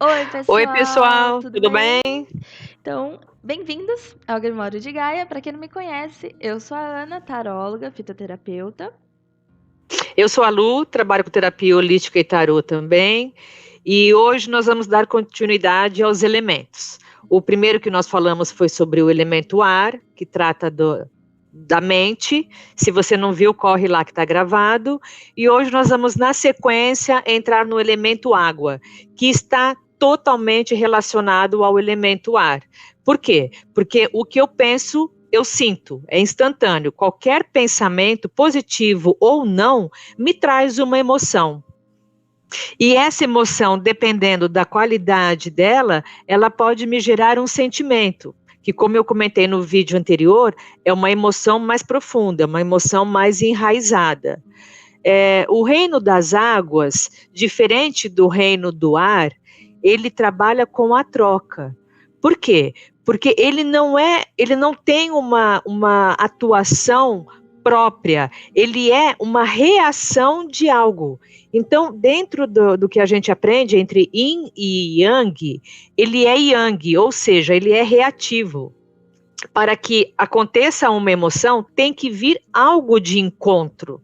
Oi, Oi, pessoal, pessoal, tudo tudo bem? bem? Então, bem-vindos ao Grimório de Gaia. Para quem não me conhece, eu sou a Ana, taróloga, fitoterapeuta. Eu sou a Lu, trabalho com terapia holística e tarô também, e hoje nós vamos dar continuidade aos elementos. O primeiro que nós falamos foi sobre o elemento ar, que trata da mente. Se você não viu, corre lá que está gravado. E hoje nós vamos, na sequência, entrar no elemento água, que está totalmente relacionado ao elemento ar. Por quê? Porque o que eu penso, eu sinto, é instantâneo. Qualquer pensamento, positivo ou não, me traz uma emoção. E essa emoção, dependendo da qualidade dela, ela pode me gerar um sentimento, que, como eu comentei no vídeo anterior, é uma emoção mais profunda, uma emoção mais enraizada. O reino das águas, diferente do reino do ar, ele trabalha com a troca. Por quê? Porque ele não tem uma atuação própria, ele é uma reação de algo. Então, dentro do que a gente aprende entre yin e yang, ele é yang, ou seja, ele é reativo. Para que aconteça uma emoção, tem que vir algo de encontro.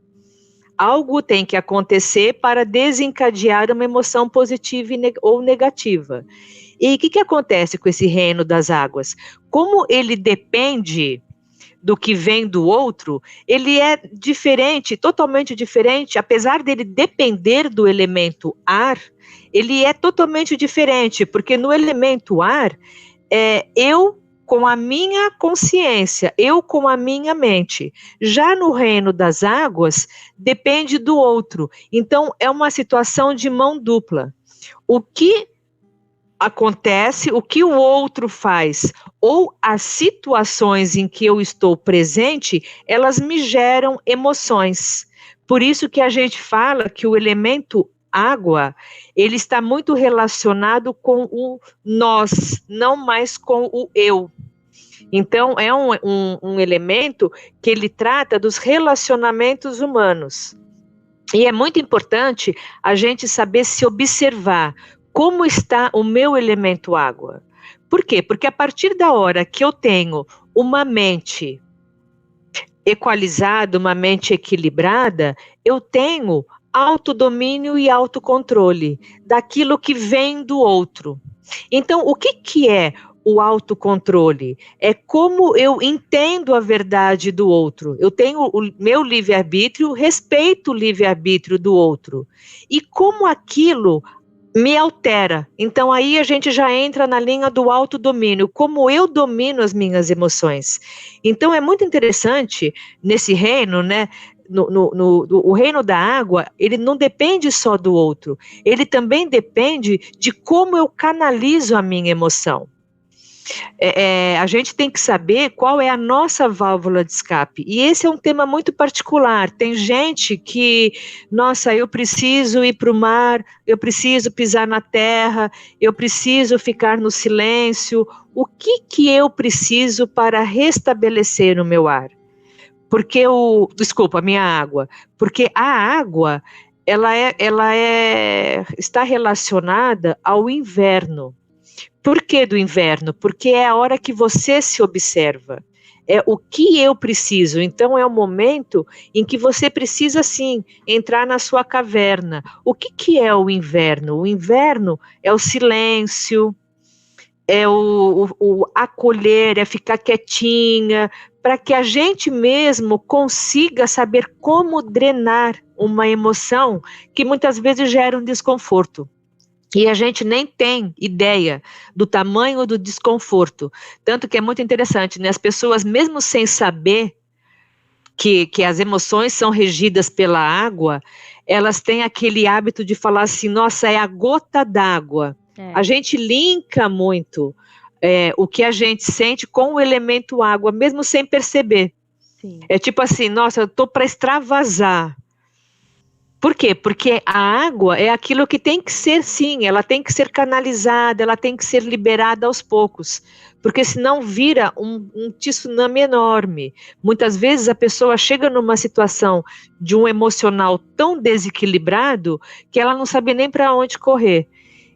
Algo tem que acontecer para desencadear uma emoção positiva ou negativa. E o que acontece com esse reino das águas? Como ele depende do que vem do outro, ele é diferente, totalmente diferente, apesar dele depender do elemento ar, ele é totalmente diferente, porque no elemento ar, eu com a minha consciência, eu com a minha mente. Já no reino das águas, depende do outro. Então, é uma situação de mão dupla. O que acontece, o que o outro faz, ou as situações em que eu estou presente, elas me geram emoções. Por isso que a gente fala que o elemento água, ele está muito relacionado com o nós, não mais com o eu. Então, é um elemento que ele trata dos relacionamentos humanos. E é muito importante a gente saber se observar como está o meu elemento água. Por quê? Porque a partir da hora que eu tenho uma mente equalizada, uma mente equilibrada, eu tenho autodomínio e autocontrole daquilo que vem do outro. Então, o que é o autocontrole? É como eu entendo a verdade do outro. Eu tenho o meu livre-arbítrio, respeito o livre-arbítrio do outro. E como aquilo me altera. Então, aí a gente já entra na linha do autodomínio, como eu domino as minhas emoções. Então, é muito interessante nesse reino, né? O reino da água, ele não depende só do outro, ele também depende de como eu canalizo a minha emoção. A gente tem que saber qual é a nossa válvula de escape. E esse é um tema muito particular. Tem gente que, nossa, eu preciso ir para o mar, eu preciso pisar na terra, eu preciso ficar no silêncio. O que eu preciso para restabelecer o meu ar? Desculpa, a minha água. Porque a água, está relacionada ao inverno. Por que do inverno? Porque é a hora que você se observa. É o que eu preciso. Então, é o momento em que você precisa, sim, entrar na sua caverna. O que é o inverno? O inverno é o silêncio, é o acolher, é ficar quietinha, para que a gente mesmo consiga saber como drenar uma emoção que muitas vezes gera um desconforto. E a gente nem tem ideia do tamanho do desconforto. Tanto que é muito interessante, né? As pessoas, mesmo sem saber que as emoções são regidas pela água, elas têm aquele hábito de falar assim, nossa, é a gota d'água. A gente linka muito o que a gente sente com o elemento água, mesmo sem perceber. Sim. É tipo assim, nossa, eu tô para extravasar. Por quê? Porque a água é aquilo que tem que ser, sim, ela tem que ser canalizada, ela tem que ser liberada aos poucos, porque senão vira um tsunami enorme. Muitas vezes a pessoa chega numa situação de um emocional tão desequilibrado que ela não sabe nem para onde correr.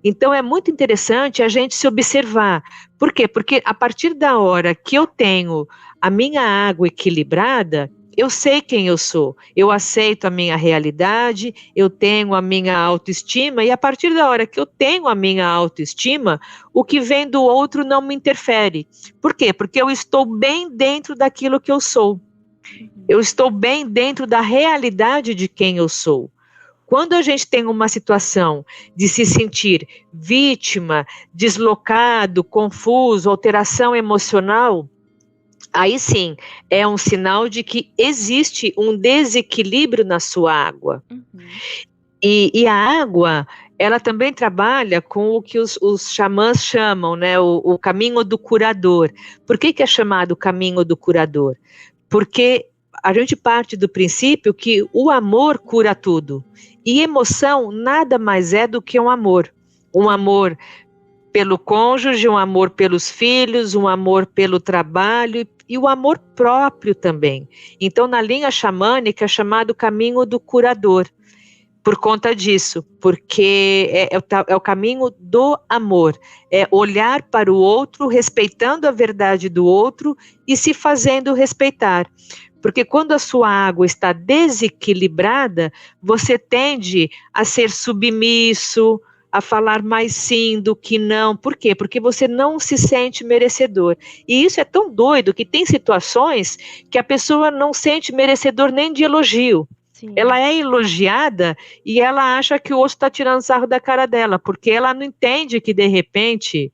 Então é muito interessante a gente se observar. Por quê? Porque a partir da hora que eu tenho a minha água equilibrada, eu sei quem eu sou, eu aceito a minha realidade, eu tenho a minha autoestima, e a partir da hora que eu tenho a minha autoestima, o que vem do outro não me interfere. Por quê? Porque eu estou bem dentro daquilo que eu sou. Eu estou bem dentro da realidade de quem eu sou. Quando a gente tem uma situação de se sentir vítima, deslocado, confuso, alteração emocional, aí sim é um sinal de que existe um desequilíbrio na sua água. Uhum. E a água, ela também trabalha com o que os xamãs chamam, né, o caminho do curador. Por que é chamado caminho do curador? Porque a gente parte do princípio que o amor cura tudo. E emoção nada mais é do que um amor. Um amor pelo cônjuge, um amor pelos filhos, um amor pelo trabalho e o amor próprio também. Então, na linha xamânica, é chamado caminho do curador. Por conta disso, porque é o caminho do amor, é olhar para o outro, respeitando a verdade do outro e se fazendo respeitar. Porque quando a sua água está desequilibrada, você tende a ser submisso, a falar mais sim do que não. Por quê? Porque você não se sente merecedor. E isso é tão doido que tem situações que a pessoa não sente merecedor nem de elogio. Sim. Ela é elogiada e ela acha que o outro está tirando sarro da cara dela, porque ela não entende que, de repente,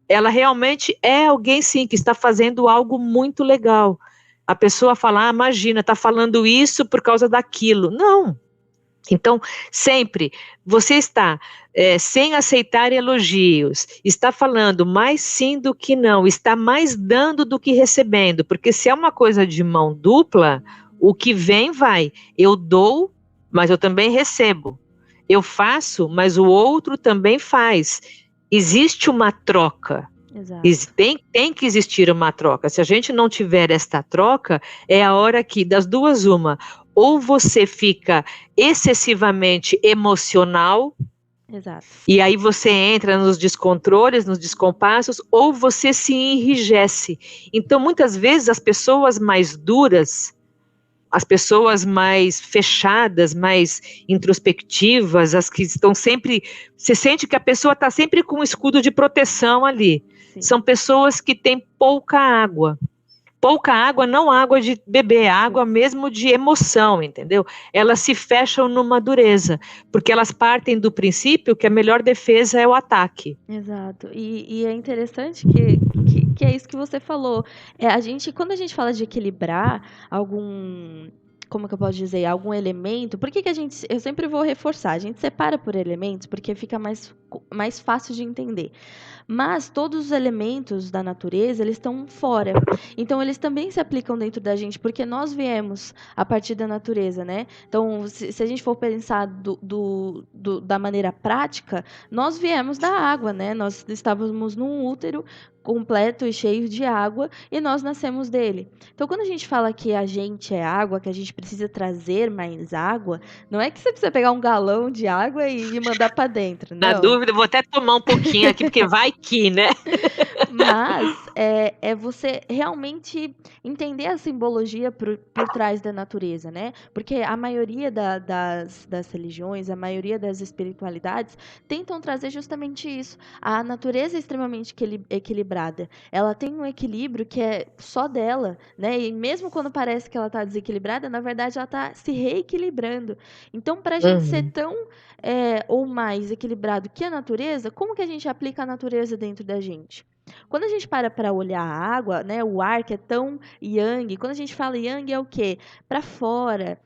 ela realmente é alguém, sim, que está fazendo algo muito legal. A pessoa fala, imagina, está falando isso por causa daquilo. Não. Então, sempre, você está sem aceitar elogios, está falando mais sim do que não, está mais dando do que recebendo, porque se é uma coisa de mão dupla, o que vem vai. Eu dou, mas eu também recebo. Eu faço, mas o outro também faz. Existe uma troca. Exato. Tem que existir uma troca. Se a gente não tiver esta troca, é a hora que, das duas, uma, ou você fica excessivamente emocional, Exato. e aí você entra nos descontroles, nos descompassos, ou você se enrijece. Então, muitas vezes, as pessoas mais duras, as pessoas mais fechadas, mais introspectivas, as que estão sempre, você sente que a pessoa está sempre com um escudo de proteção ali. Sim. São pessoas que têm pouca água. Pouca água, não água de beber, água mesmo de emoção, entendeu? Elas se fecham numa dureza, porque elas partem do princípio que a melhor defesa é o ataque. Exato. E é interessante que é isso que você falou. Quando a gente fala de equilibrar algum, como que eu posso dizer, algum elemento, por que que eu sempre vou reforçar, a gente separa por elementos porque fica mais fácil de entender. Mas todos os elementos da natureza, eles estão fora. Então, eles também se aplicam dentro da gente, porque nós viemos a partir da natureza, né? Então, se a gente for pensar da maneira prática, nós viemos da água, né? Nós estávamos num útero completo e cheio de água e nós nascemos dele. Então, quando a gente fala que a gente é água, que a gente precisa trazer mais água, não é que você precisa pegar um galão de água e mandar para dentro, Na não. dúvida, vou até tomar um pouquinho aqui, porque vai que, né? Mas é você realmente entender a simbologia por trás da natureza, né? Porque a maioria das religiões, a maioria das espiritualidades tentam trazer justamente isso. A natureza é extremamente equilibrada. Ela tem um equilíbrio que é só dela, né? E mesmo quando parece que ela está desequilibrada, na verdade ela está se reequilibrando. Então, para a gente ser Uhum. tão ou mais equilibrado que a natureza, como que a gente aplica a natureza dentro da gente? Quando a gente para olhar a água, né, o ar que é tão yang, quando a gente fala yang é o quê? Para fora,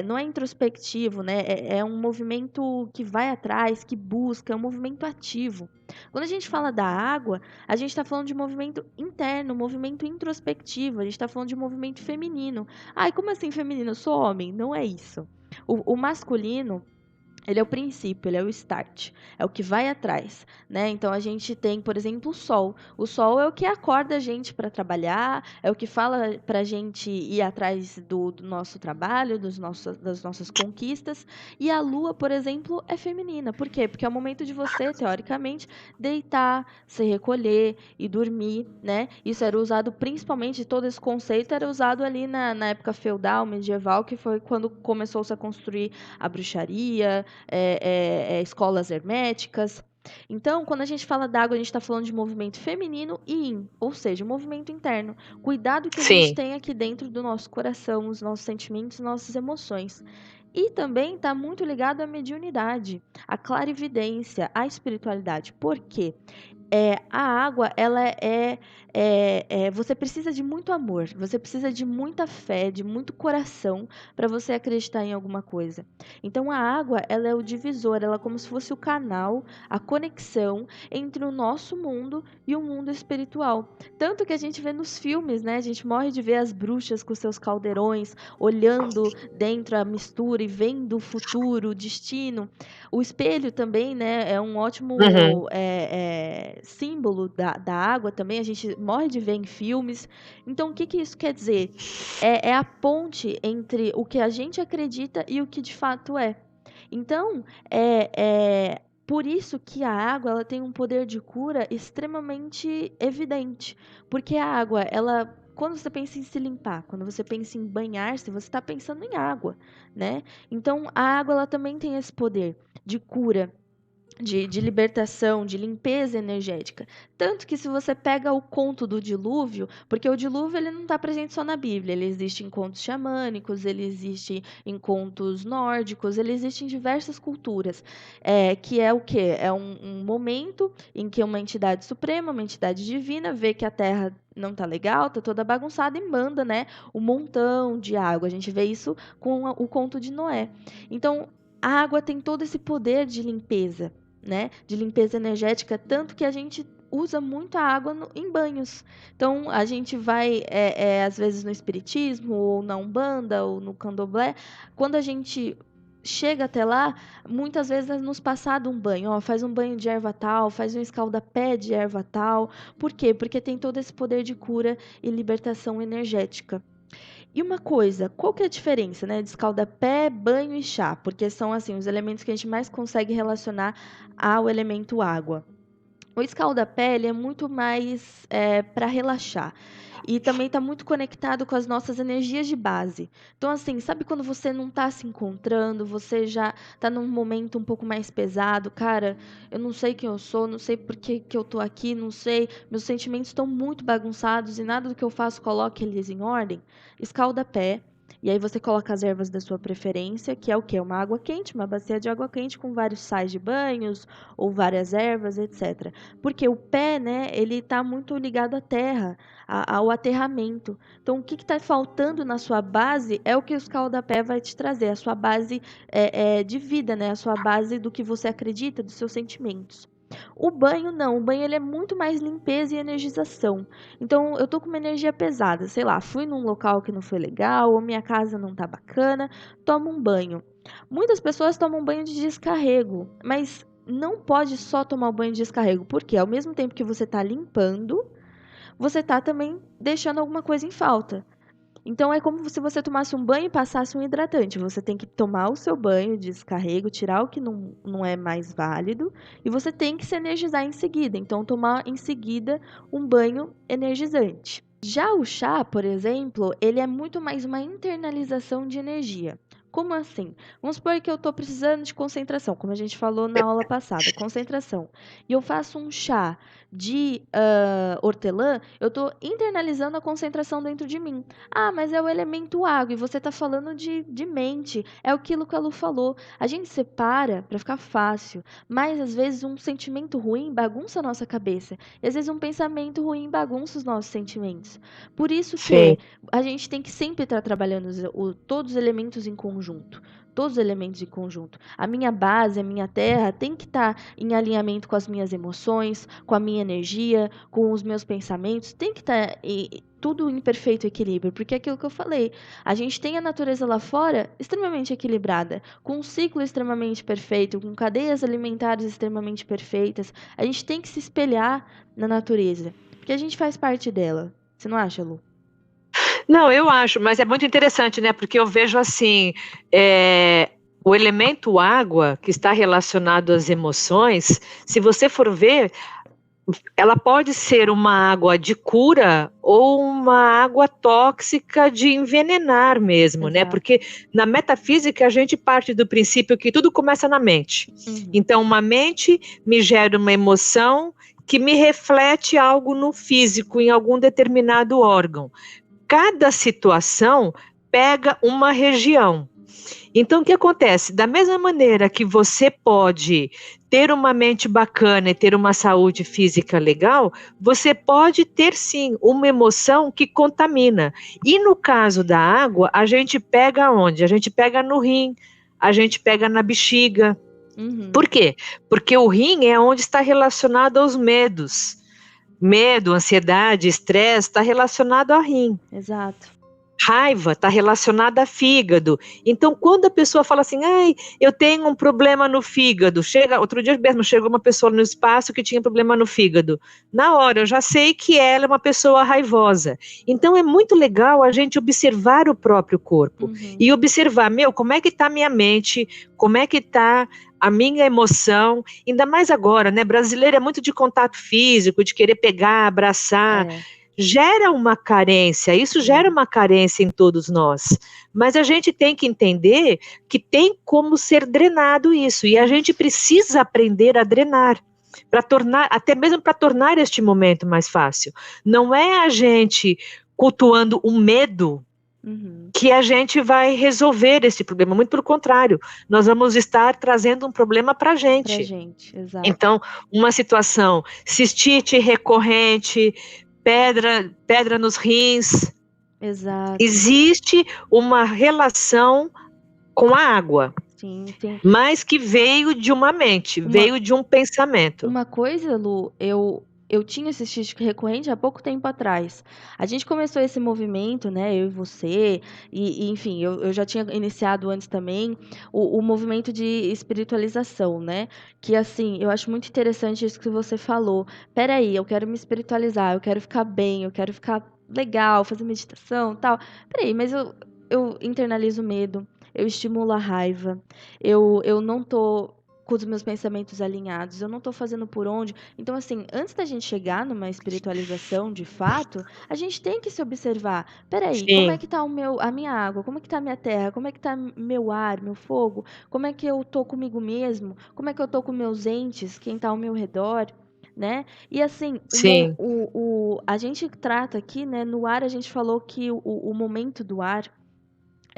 não é introspectivo, né? É um movimento que vai atrás, que busca, é um movimento ativo. Quando a gente fala da água, a gente está falando de movimento interno, movimento introspectivo, a gente está falando de movimento feminino. Ai, como assim feminino? Eu sou homem. Não é isso. O masculino Ele é o princípio, ele é o start, é o que vai atrás, né? Então a gente tem, por exemplo, o sol. O sol é o que acorda a gente para trabalhar, é o que fala para a gente ir atrás do nosso trabalho, das nossas conquistas. E a lua, por exemplo, é feminina. Por quê? Porque é o momento de você, teoricamente, deitar, se recolher e dormir, né? Isso era usado principalmente, todo esse conceito era usado ali na época feudal, medieval, que foi quando começou-se a construir a bruxaria, escolas herméticas. Então, quando a gente fala d'água, a gente está falando de movimento feminino e yin, ou seja, movimento interno. Cuidado que a gente Sim. tem aqui dentro do nosso coração, os nossos sentimentos, nossas emoções. E também está muito ligado à mediunidade, à clarividência, à espiritualidade. Por quê? A água, você precisa de muito amor, você precisa de muita fé, de muito coração para você acreditar em alguma coisa. Então a água, ela é o divisor, ela é como se fosse o canal, a conexão entre o nosso mundo e o mundo espiritual. Tanto que a gente vê nos filmes, né? A gente morre de ver as bruxas com seus caldeirões, olhando dentro a mistura e vendo o futuro, o destino. O espelho também, né, é um Uhum. ótimo símbolo da água também, a gente morre de ver em filmes. Então, o que que isso quer dizer? É a ponte entre o que a gente acredita e o que de fato é. Então, por isso que a água ela tem um poder de cura extremamente evidente. Porque a água, ela, quando você pensa em se limpar, quando você pensa em banhar-se, você está pensando em água, né? Então, a água ela também tem esse poder de cura, de libertação, de limpeza energética. Tanto que se você pega o conto do dilúvio, porque o dilúvio ele não está presente só na Bíblia, ele existe em contos xamânicos, ele existe em contos nórdicos, ele existe em diversas culturas, que é o quê? É um momento em que uma entidade suprema, uma entidade divina, vê que a Terra não tá legal, tá toda bagunçada e manda, né, um montão de água. A gente vê isso com o conto de Noé. Então, a água tem todo esse poder de limpeza, né? De limpeza energética, tanto que a gente usa muito a água em banhos. Então, a gente vai, às vezes, no espiritismo, ou na Umbanda, ou no Candomblé, quando a gente chega até lá, muitas vezes é nos passado um banho, ó, faz um banho de erva tal, faz um escaldapé de erva tal. Por quê? Porque tem todo esse poder de cura e libertação energética. E uma coisa, qual que é a diferença, né, de escaldapé, banho e chá? Porque são, assim, os elementos que a gente mais consegue relacionar ao elemento água. O escaldapé, ele é muito mais para relaxar. E também está muito conectado com as nossas energias de base. Então, assim, sabe quando você não está se encontrando, você já está num momento um pouco mais pesado? Cara, eu não sei quem eu sou, não sei por que eu tô aqui, não sei. Meus sentimentos estão muito bagunçados e nada do que eu faço coloca eles em ordem. Escaldapé. E aí você coloca as ervas da sua preferência, que é o quê? Uma água quente, uma bacia de água quente com vários sais de banhos ou várias ervas, etc. Porque o pé, né, ele está muito ligado à terra, ao aterramento. Então, o que está faltando na sua base é o que o escaldapé vai te trazer, a sua base de vida, né, a sua base do que você acredita, dos seus sentimentos. O banho não, o banho ele é muito mais limpeza e energização. Então, eu tô com uma energia pesada, sei lá, fui num local que não foi legal, ou minha casa não tá bacana, tomo um banho. Muitas pessoas tomam banho de descarrego, mas não pode só tomar o banho de descarrego, porque ao mesmo tempo que você está limpando, você está também deixando alguma coisa em falta. Então é como se você tomasse um banho e passasse um hidratante. Você tem que tomar o seu banho de descarrego, tirar o que não é mais válido, e você tem que se energizar em seguida. Então, tomar em seguida um banho energizante. Já o chá, por exemplo, ele é muito mais uma internalização de energia. Como assim? Vamos supor que eu estou precisando de concentração, como a gente falou na aula passada, concentração. E eu faço um chá de hortelã, eu estou internalizando a concentração dentro de mim. Ah, mas é o elemento água e você está falando de mente. É aquilo que a Lu falou. A gente separa para ficar fácil, mas às vezes um sentimento ruim bagunça a nossa cabeça. E às vezes um pensamento ruim bagunça os nossos sentimentos. Por isso que Sim. a gente tem que sempre estar trabalhando todos os elementos em conjunto conjunto. Todos os elementos em conjunto. A minha base, a minha terra, tem que estar em alinhamento com as minhas emoções, com a minha energia, com os meus pensamentos. Tem que estar tudo em perfeito equilíbrio. Porque é aquilo que eu falei. A gente tem a natureza lá fora extremamente equilibrada, com um ciclo extremamente perfeito, com cadeias alimentares extremamente perfeitas. A gente tem que se espelhar na natureza, porque a gente faz parte dela. Você não acha, Lu? Não, eu acho, mas é muito interessante, né? Porque eu vejo assim, o elemento água, que está relacionado às emoções, se você for ver, ela pode ser uma água de cura ou uma água tóxica de envenenar mesmo, né? Exato. Porque na metafísica a gente parte do princípio que tudo começa na mente. Então, uma mente me gera uma emoção que me reflete algo no físico, em algum determinado órgão. Cada situação pega uma região. Então, o que acontece? Da mesma maneira que você pode ter uma mente bacana e ter uma saúde física legal, você pode ter, sim, uma emoção que contamina. E no caso da água, a gente pega onde? A gente pega no rim, a gente pega na bexiga. Por quê? Porque o rim é onde está relacionado aos medos. Medo, ansiedade, estresse está relacionado ao rim. Exato. Raiva está relacionada a fígado. Então, quando a pessoa fala assim, ai, eu tenho um problema no fígado, outro dia mesmo chegou uma pessoa no espaço que tinha problema no fígado. Na hora, eu já sei que ela é uma pessoa raivosa. Então, é muito legal a gente observar o próprio corpo e observar, como é que está a minha mente, como é que está a minha emoção, ainda mais agora, né? Brasileiro é muito de contato físico, de querer pegar, abraçar. Gera uma carência, isso gera uma carência em todos nós, mas a gente tem que entender que tem como ser drenado isso, e a gente precisa aprender a drenar, até mesmo para tornar este momento mais fácil. Não é a gente cultuando o medo que a gente vai resolver esse problema, muito pelo contrário, nós vamos estar trazendo um problema para a gente. Exato. Então, uma situação, cistite recorrente, pedra nos rins. Exato. Existe uma relação com a água. Sim. Mas que veio de uma mente, veio de um pensamento. Uma coisa, Lu, eu tinha esse cistite recorrente há pouco tempo atrás. A gente começou esse movimento, né, eu e você, e enfim, eu já tinha iniciado antes também o movimento de espiritualização, né? Que assim, eu acho muito interessante isso que você falou. Peraí, eu quero me espiritualizar, eu quero ficar bem, eu quero ficar legal, fazer meditação e tal. Peraí, mas eu internalizo o medo, eu estimulo a raiva, eu não tô com os meus pensamentos alinhados, eu não tô fazendo por onde. Então, assim, antes da gente chegar numa espiritualização de fato, a gente tem que se observar. Peraí, como é que tá a minha água? Como é que tá a minha terra? Como é que tá meu ar, meu fogo? Como é que eu tô comigo mesmo? Como é que eu tô com meus entes, quem tá ao meu redor? Né? E assim, a gente trata aqui, né? No ar a gente falou que o momento do ar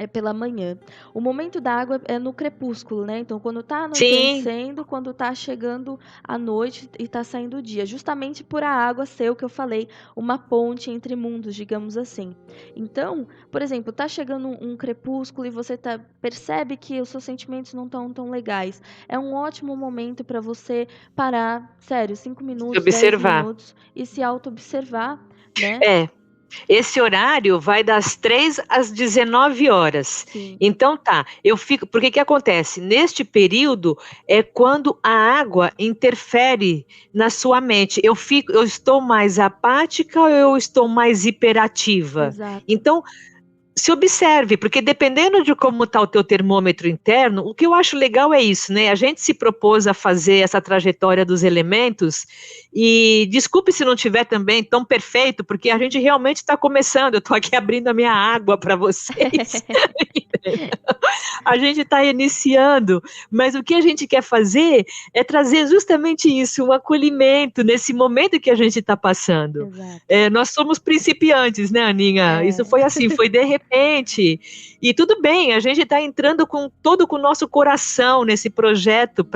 é pela manhã. O momento da água é no crepúsculo, né? Então, quando tá anoitecendo, quando tá chegando a noite e tá saindo o dia. Justamente por a água ser o que eu falei, uma ponte entre mundos, digamos assim. Então, por exemplo, tá chegando um crepúsculo e você percebe que os seus sentimentos não estão tão legais. É um ótimo momento para você parar, sério, 5 minutos, 10 minutos e se auto-observar, né? Esse horário vai das 3 às 19 horas. Sim. Então tá, porque que acontece? Neste período é quando a água interfere na sua mente. Eu estou mais apática ou eu estou mais hiperativa? Exato. Então, se observe, porque dependendo de como está o teu termômetro interno, o que eu acho legal é isso, né? A gente se propôs a fazer essa trajetória dos elementos e desculpe se não tiver também tão perfeito, porque a gente realmente está começando, eu estou aqui abrindo a minha água para vocês. A gente está iniciando, mas o que a gente quer fazer é trazer justamente isso, um acolhimento nesse momento que a gente está passando. Nós somos principiantes, né, Aninha? Isso foi assim, foi de repente. E tudo bem, a gente está entrando com o nosso coração nesse projeto,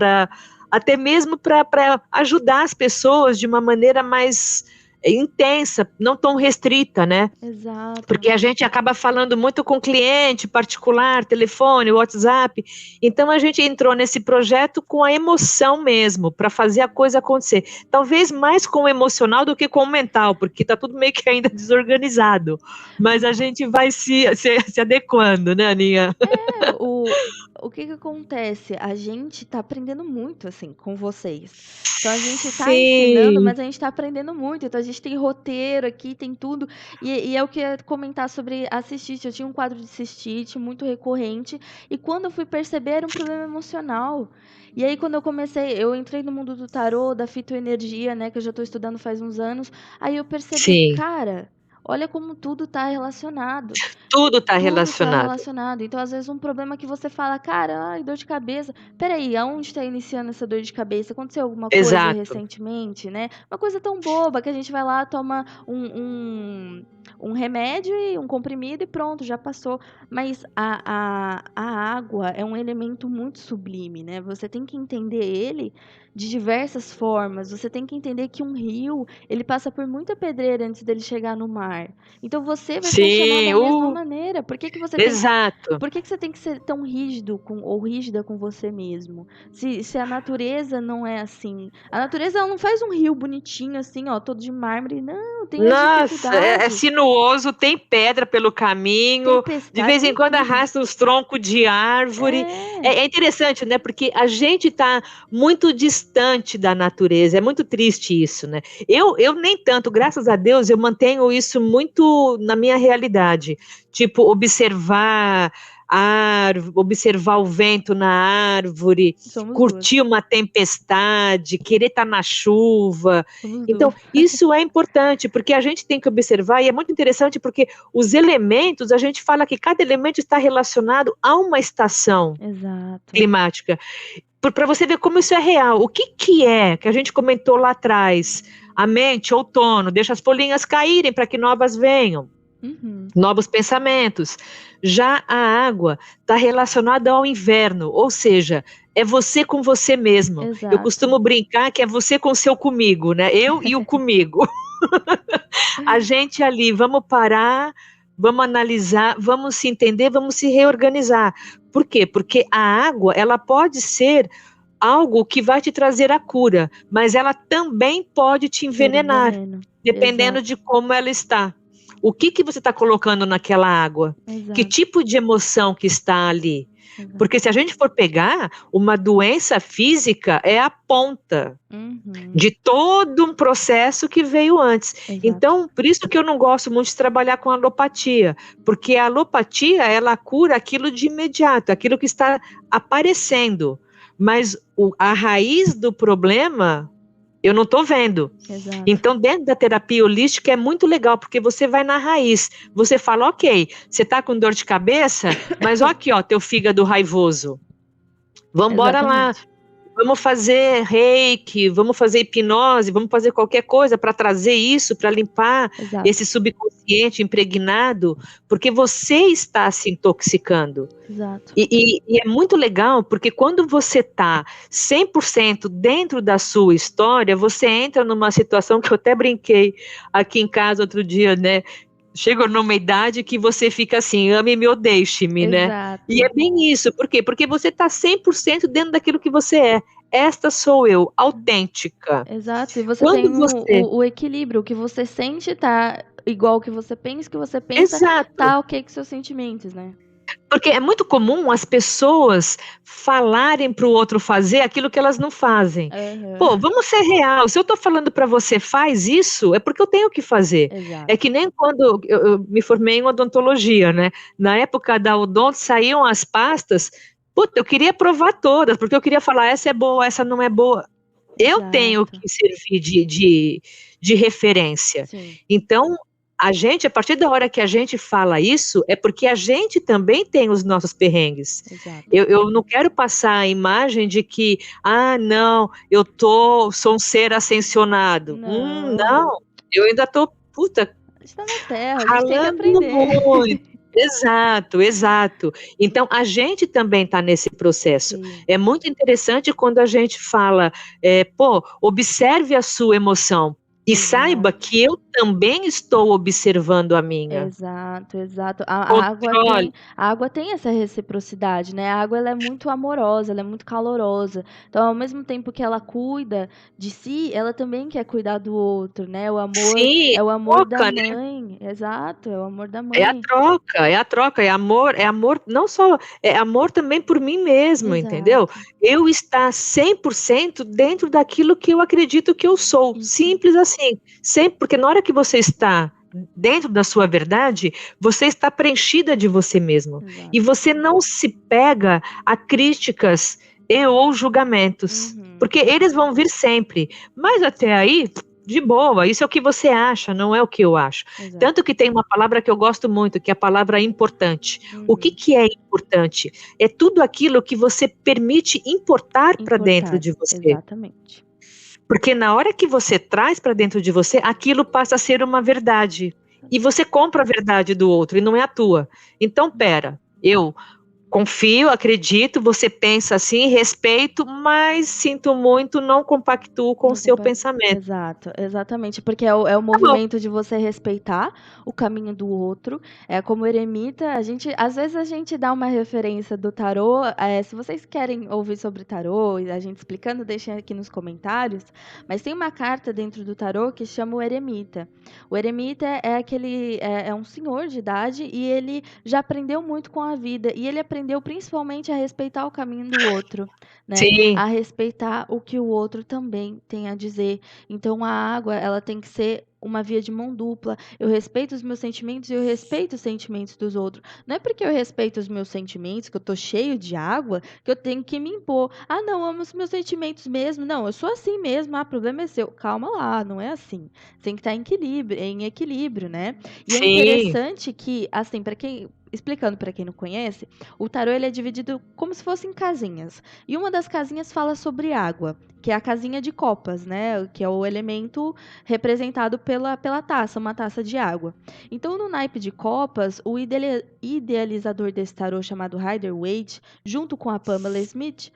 até mesmo para ajudar as pessoas de uma maneira mais intensa, não tão restrita, né? Exato. Porque a gente acaba falando muito com cliente particular, telefone, WhatsApp. Então a gente entrou nesse projeto com a emoção mesmo, para fazer a coisa acontecer. Talvez mais com o emocional do que com o mental, porque está tudo meio que ainda desorganizado. Mas a gente vai se adequando, né, Aninha? O que acontece? A gente tá aprendendo muito, assim, com vocês. Então a gente tá ensinando, Sim, mas a gente tá aprendendo muito. Então a gente tem roteiro aqui, tem tudo. E eu queria comentar sobre a cistite. Eu tinha um quadro de cistite muito recorrente. E quando eu fui perceber, era um problema emocional. E aí, quando eu entrei no mundo do tarô, da fitoenergia, né, que eu já tô estudando faz uns anos. Aí eu percebi, sim. cara, olha como tudo tá relacionado. Tudo está Tudo está relacionado. relacionado. Então, às vezes, um problema que você fala, cara, ai, dor de cabeça. Peraí, aonde está iniciando essa dor de cabeça? Aconteceu alguma coisa Exato. recentemente, né? Uma coisa tão boba que a gente vai lá, toma um remédio e um comprimido e pronto, já passou. Mas a água é um elemento muito sublime, né? Você tem que entender ele de diversas formas. Você tem que entender que um rio, ele passa por muita pedreira antes dele chegar no mar. Então você vai funcionar Sim, da mesma maneira. exato. Por que você tem que ser tão rígido ou rígida com você mesmo? Se a natureza não é assim. A natureza ela não faz um rio bonitinho assim, ó, todo de mármore. Não, tem as Nossa, é dificuldades. sinuoso, tem pedra pelo caminho, de Tempestade vez em tem quando tudo. arrasta uns troncos de árvore. É, É interessante, né? Porque a gente está muito distante da natureza. É muito triste isso, né? Eu nem tanto, graças a Deus, eu mantenho isso muito na minha realidade. Tipo, observar o vento na árvore, somos duas. curtir uma tempestade, querer estar na chuva. Somos Então, duas. isso é importante, porque a gente tem que observar, e é muito interessante porque os elementos, a gente fala que cada elemento está relacionado a uma estação Exato. climática. Para você ver como isso é real. O que é que a gente comentou lá atrás? A mente, outono, deixa as folhinhas caírem para que novas venham. Uhum. Novos pensamentos. Já a água está relacionada ao inverno, ou seja, é você com você mesmo. Eu Exato. costumo brincar que é você com o seu comigo, né? Eu e o comigo. A gente ali, vamos parar, vamos analisar, vamos se entender, vamos se reorganizar. Por quê? Porque a água, ela pode ser algo que vai te trazer a cura, mas ela também pode te Ser um envenenar, veneno. dependendo Exato. de como ela está. O que você está colocando naquela água? Que Exato. tipo de emoção que está ali? Exato. Porque se a gente for pegar, uma doença física é a ponta Uhum. de todo um processo que veio antes. Exato. Então, por isso que eu não gosto muito de trabalhar com alopatia, porque a alopatia, ela cura aquilo de imediato, aquilo que está aparecendo, mas a raiz do problema eu não estou vendo. Exato. Então, dentro da terapia holística é muito legal, porque você vai na raiz. Você fala, ok, você está com dor de cabeça, mas ó aqui, ó, teu fígado raivoso. Vamos embora lá, Exatamente. vamos fazer reiki, vamos fazer hipnose, vamos fazer qualquer coisa para trazer isso, para limpar Exato. esse subconsciente impregnado, porque você está se intoxicando. Exato. E é muito legal, porque quando você está 100% dentro da sua história, você entra numa situação que eu até brinquei aqui em casa outro dia, né? Chega numa idade que você fica assim, ame-me ou deixe-me, né? E Exato. é bem isso, por quê? Porque você está 100% dentro daquilo que você é. Esta sou eu, autêntica. Exato. E você Quando tem você... o equilíbrio. O que você sente tá igual o que você pensa, o que você pensa Exato. tá ok com seus sentimentos, né? Porque é muito comum as pessoas falarem para o outro fazer aquilo que elas não fazem. Pô, Aham. vamos ser real. Se eu estou falando para você faz isso, é porque eu tenho que fazer. É Exato. que nem quando eu me formei em odontologia, né? Na época da odonto saíam as pastas. Puta, eu queria provar todas, porque eu queria falar essa é boa, essa não é boa. Eu tenho Exato. que servir de referência. Sim. Então, a gente, a partir da hora que a gente fala isso, é porque a gente também tem os nossos perrengues. Exato. Eu não quero passar a imagem de que, não, sou um ser ascensionado. Não. Não, eu ainda estou, puta, A gente tá na Terra, a gente tem que ralando aprender. muito. Exato, exato. Então, a gente também está nesse processo. Sim. É muito interessante quando a gente fala, observe a sua emoção. E saiba que eu também estou observando a minha. Exato, exato. Controle. A água tem essa reciprocidade, né? A água ela é muito amorosa, ela é muito calorosa. Então, ao mesmo tempo que ela cuida de si, ela também quer cuidar do outro, né? O amor Sim, é o amor da troca, né? mãe. Exato, é o amor da mãe. É a troca, é amor, não só, é amor também por mim mesmo, entendeu? Exato. Eu estar 100% dentro daquilo que eu acredito que eu sou, Isso. simples assim, sempre, porque na hora que você está dentro da sua verdade, você está preenchida de você mesmo, e Exato. você não se pega a críticas e ou julgamentos, Uhum. porque eles vão vir sempre, mas até aí, de boa, isso é o que você acha, não é o que eu acho. Exato. Tanto que tem uma palavra que eu gosto muito, que é a palavra importante. O Uhum. que é importante? É tudo aquilo que você permite importar para dentro Importar. de você. Exatamente. Porque na hora que você traz para dentro de você, aquilo passa a ser uma verdade. E você compra a verdade do outro, e não é a tua. Então, pera, eu confio, acredito, você pensa assim, respeito, mas sinto muito, não compactuo com o Não seu compa pensamento. Exato, exatamente, porque é o Tá bom. movimento de você respeitar o caminho do outro, como eremita, a gente às vezes a gente dá uma referência do tarô, se vocês querem ouvir sobre tarô e a gente explicando, deixem aqui nos comentários, mas tem uma carta dentro do tarô que chama o eremita. O eremita é aquele é um senhor de idade e ele já aprendeu muito com a vida, e ele aprendeu principalmente a respeitar o caminho do outro, né, Sim, a respeitar o que o outro também tem a dizer. Então a água, ela tem que ser uma via de mão dupla. Eu respeito os meus sentimentos e eu respeito os sentimentos dos outros. Não é porque eu respeito os meus sentimentos, que eu tô cheio de água, que eu tenho que me impor. Ah, não, eu amo os meus sentimentos mesmo. Não, eu sou assim mesmo. Ah, o problema é seu. Calma lá, não é assim. Tem que estar em equilíbrio, né? E é sim. interessante que, assim, para quem explicando para quem não conhece, o tarô ele é dividido como se fossem casinhas. E uma das casinhas fala sobre água, que é a casinha de copas, né? Que é o elemento representado pela taça, uma taça de água. Então, no naipe de copas, o idealizador desse tarô chamado Rider-Waite, junto com a Pamela Smith,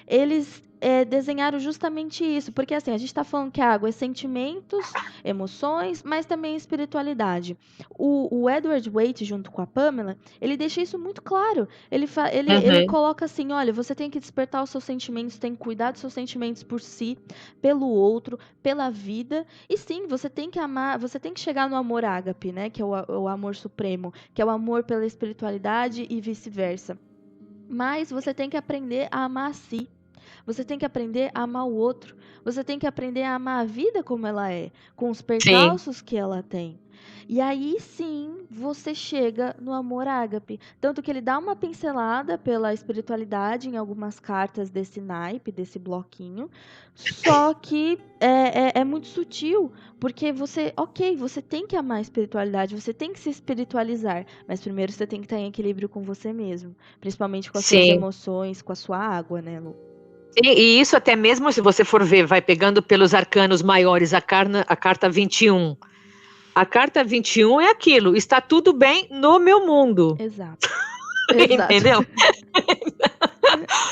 eles desenharam justamente isso, porque assim, a gente está falando que a água é sentimentos, emoções, mas também espiritualidade. O Edward Waite, junto com a Pamela, ele deixa isso muito claro. Ele Uhum. coloca assim: olha, você tem que despertar os seus sentimentos, tem que cuidar dos seus sentimentos por si, pelo outro, pela vida. E sim, você tem que amar, você tem que chegar no amor ágape, né? Que é o amor supremo, que é o amor pela espiritualidade e vice-versa. Mas você tem que aprender a amar a si. Você tem que aprender a amar o outro. Você tem que aprender a amar a vida como ela é, com os Sim. percalços que ela tem. E aí sim você chega no amor ágape. Tanto que ele dá uma pincelada pela espiritualidade em algumas cartas desse naipe, desse bloquinho. Só que é muito sutil, porque você tem que amar a espiritualidade, você tem que se espiritualizar, mas primeiro você tem que estar em equilíbrio com você mesmo, principalmente com as suas Sim. emoções, com a sua água, né, Lu? E isso até mesmo, se você for ver, vai pegando pelos arcanos maiores, a carta 21. A carta 21 é aquilo, está tudo bem no meu mundo, Exato. Exato. entendeu?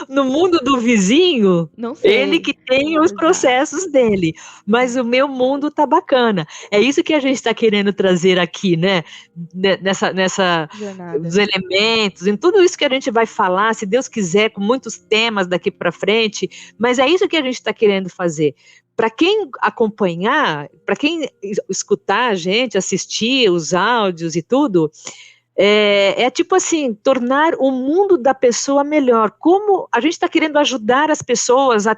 No mundo do vizinho, Não ele sei. que tem os Exato. processos dele, mas Exato. o meu mundo tá bacana. É isso que a gente está querendo trazer aqui, né? Nessa Jornada. os elementos, em tudo isso que a gente vai falar, se Deus quiser, com muitos temas daqui para frente, mas é isso que a gente está querendo fazer. Para quem acompanhar, para quem escutar a gente, assistir os áudios e tudo, é tipo assim, tornar o mundo da pessoa melhor. Como a gente está querendo ajudar as pessoas a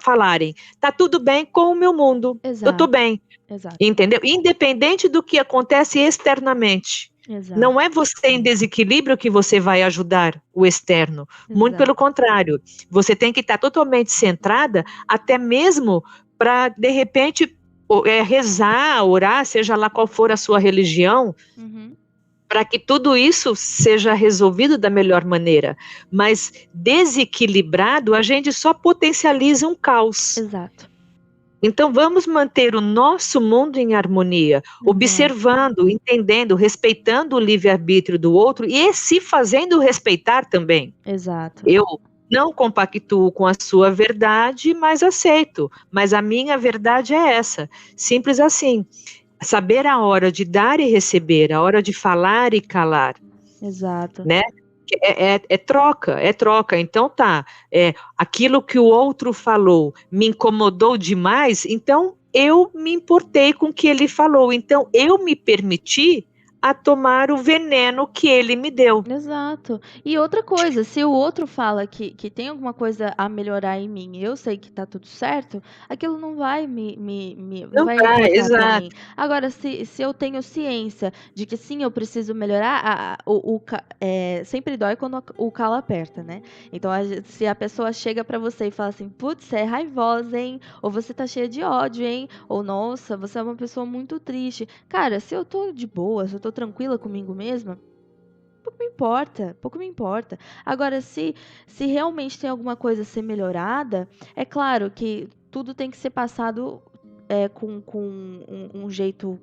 falarem, tá tudo bem com o meu mundo, eu estou Exato. bem, Exato. entendeu? Independente do que acontece externamente. Não Exato. é você em desequilíbrio que você vai ajudar o externo. Muito pelo Exato. contrário. Você tem que estar totalmente centrada, até mesmo para, de repente, rezar, orar, seja lá qual for a sua religião, Uhum. para que tudo isso seja resolvido da melhor maneira. Mas desequilibrado, a gente só potencializa um caos. Exato. Então vamos manter o nosso mundo em harmonia, Exato. observando, entendendo, respeitando o livre-arbítrio do outro e se fazendo respeitar também. Exato. Eu não compactuo com a sua verdade, mas aceito. Mas a minha verdade é essa. Simples assim. Saber a hora de dar e receber, a hora de falar e calar, Exato. né? É troca, é troca. Então aquilo que o outro falou me incomodou demais, então eu me importei com o que ele falou. Então eu me permiti a tomar o veneno que ele me deu. Exato. E outra coisa, se o outro fala que tem alguma coisa a melhorar em mim e eu sei que tá tudo certo, aquilo não vai não Não vai vai, importar pra mim. exato. Agora, se eu tenho ciência de que sim, eu preciso melhorar, sempre dói quando o calo aperta, né? Então, se a pessoa chega pra você e fala assim, putz, você é raivosa, hein? Ou você tá cheia de ódio, hein? Ou, nossa, você é uma pessoa muito triste. Cara, se eu tô de boa, se eu tô tranquila comigo mesma, pouco me importa, pouco me importa. Agora, se realmente tem alguma coisa a ser melhorada, é claro que tudo tem que ser passado com um jeito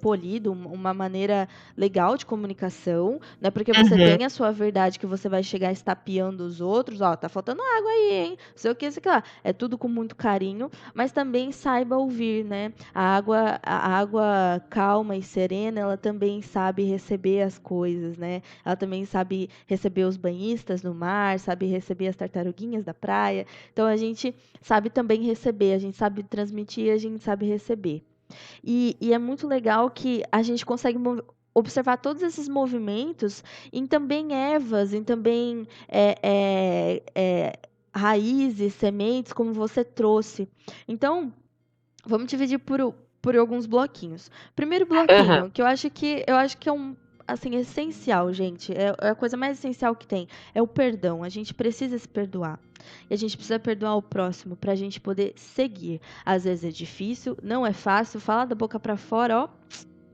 polido, uma maneira legal de comunicação, não é porque você Uhum. tem a sua verdade que você vai chegar estapeando os outros, ó, tá faltando água aí, hein? Não sei o que, sei lá. É tudo com muito carinho, mas também saiba ouvir, né? A água calma e serena, ela também sabe receber as coisas, né? Ela também sabe receber os banhistas no mar, sabe receber as tartaruguinhas da praia. Então a gente sabe também receber, a gente sabe transmitir, a gente sabe receber. E é muito legal que a gente consegue observar todos esses movimentos em também ervas, em também raízes, sementes, como você trouxe. Então, vamos dividir por alguns bloquinhos. Primeiro Uhum. bloquinho, que eu acho que é um assim essencial, gente. É a coisa mais essencial que tem. É o perdão. A gente precisa se perdoar. E a gente precisa perdoar o próximo para a gente poder seguir. Às vezes é difícil, não é fácil. Falar da boca para fora, ó,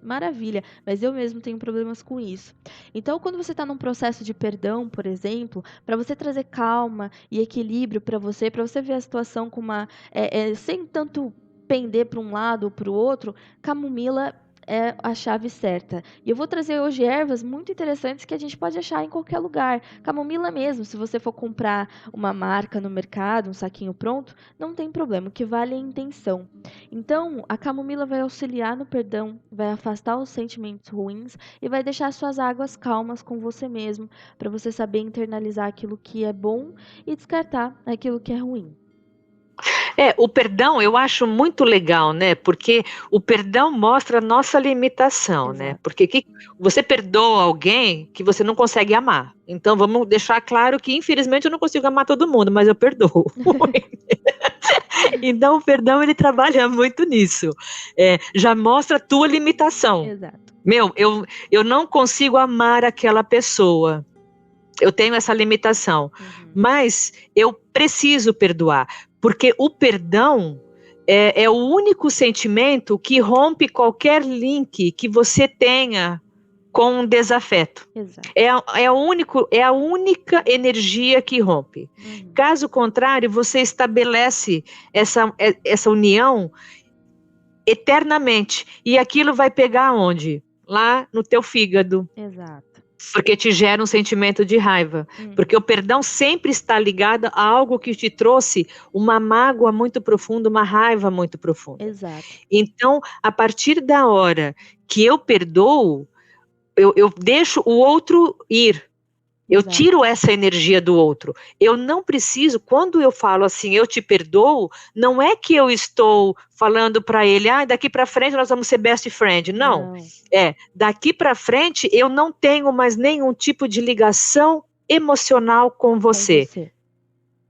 maravilha. Mas eu mesmo tenho problemas com isso. Então, quando você está num processo de perdão, por exemplo, para você trazer calma e equilíbrio para você ver a situação com sem tanto pender para um lado ou para o outro, camomila é a chave certa. E eu vou trazer hoje ervas muito interessantes que a gente pode achar em qualquer lugar. Camomila mesmo, se você for comprar uma marca no mercado, um saquinho pronto, não tem problema, o que vale é a intenção. Então, a camomila vai auxiliar no perdão, vai afastar os sentimentos ruins e vai deixar suas águas calmas com você mesmo, para você saber internalizar aquilo que é bom e descartar aquilo que é ruim. O perdão eu acho muito legal, né? Porque o perdão mostra a nossa limitação, né? Exato. Porque você perdoa alguém que você não consegue amar. Então vamos deixar claro que, infelizmente, eu não consigo amar todo mundo, mas eu perdoo. Então o perdão ele trabalha muito nisso. Já mostra a tua limitação. Exato. Eu não consigo amar aquela pessoa. Eu tenho essa limitação, mas eu preciso perdoar, porque o perdão é o único sentimento que rompe qualquer link que você tenha com um desafeto. Exato. É a única energia que rompe. Caso contrário, você estabelece essa união eternamente, e aquilo vai pegar onde? Lá no teu fígado. Exato. Porque te gera um sentimento de raiva. Porque o perdão sempre está ligado a algo que te trouxe uma mágoa muito profunda, uma raiva muito profunda. Exato. Então, a partir da hora que eu perdoo, eu deixo o outro ir. Eu tiro essa energia do outro. Eu não preciso, quando eu falo assim, eu te perdoo, não é que eu estou falando para ele, daqui para frente nós vamos ser best friend. Não. Daqui para frente eu não tenho mais nenhum tipo de ligação emocional com você.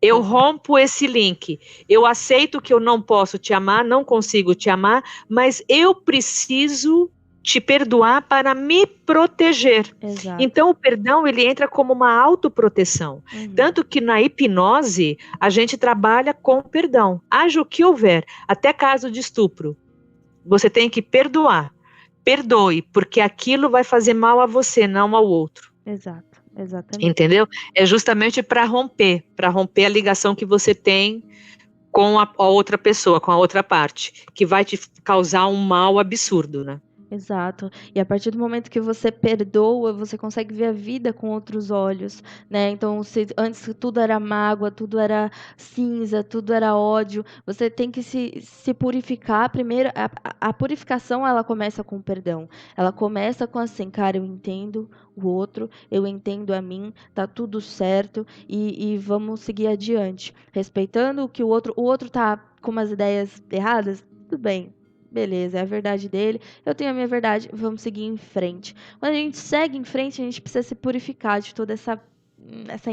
Eu rompo esse link. Eu aceito que eu não posso te amar, não consigo te amar, mas eu preciso te perdoar para me proteger. Exato. Então o perdão ele entra como uma autoproteção. Tanto que na hipnose a gente trabalha com perdão. Haja o que houver, até caso de estupro. Você tem que perdoar. Perdoe, porque aquilo vai fazer mal a você, não ao outro. Exato. Exatamente. Entendeu? É justamente para romper a ligação que você tem com a outra pessoa, com a outra parte, que vai te causar um mal absurdo, né? Exato. E a partir do momento que você perdoa, você consegue ver a vida com outros olhos, né? Então, se antes tudo era mágoa, tudo era cinza, tudo era ódio, você tem que se purificar. Primeiro, a purificação, ela começa com o perdão. Ela começa com assim, cara, eu entendo o outro, eu entendo a mim, tá tudo certo e vamos seguir adiante. Respeitando o que o outro tá com umas ideias erradas, tudo bem. Beleza, é a verdade dele. Eu tenho a minha verdade, vamos seguir em frente. Quando a gente segue em frente, a gente precisa se purificar de toda essa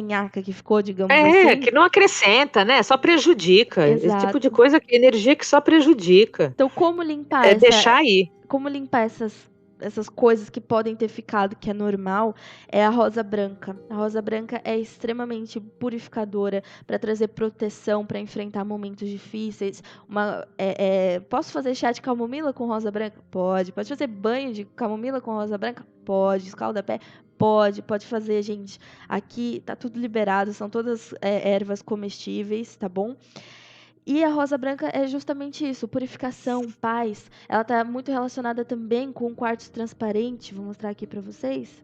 nhaca que ficou, digamos assim. Que não acrescenta, né? Só prejudica. Esse tipo de Exato. coisa, energia que só prejudica. Então, como limpar É deixar aí. como limpar essas coisas que podem ter ficado, que é normal, é a rosa branca. A rosa branca é extremamente purificadora para trazer proteção, para enfrentar momentos difíceis. Posso fazer chá de camomila com rosa branca? Pode. Pode fazer banho de camomila com rosa branca? Pode. Escalda-pé? Pode fazer, gente. Aqui tá tudo liberado, são todas ervas comestíveis, tá bom? E a rosa branca é justamente isso, purificação, paz. Ela está muito relacionada também com o quartzo transparente. Vou mostrar aqui para vocês.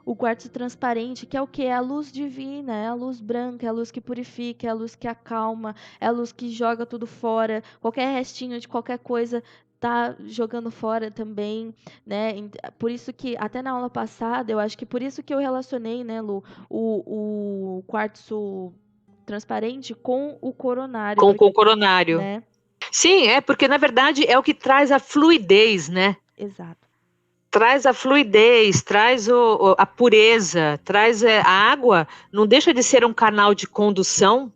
O quartzo transparente, que é o que? É a luz divina, é a luz branca, é a luz que purifica, é a luz que acalma, é a luz que joga tudo fora. Qualquer restinho de qualquer coisa tá jogando fora também, né? Por isso que, até na aula passada, eu acho que por isso que eu relacionei, né, Lu, o quartzo transparente com o coronário, Com porque, o coronário. né? Sim, porque na verdade é o que traz a fluidez, né? Exato. Traz a fluidez, traz a pureza, traz a água, não deixa de ser um canal de condução,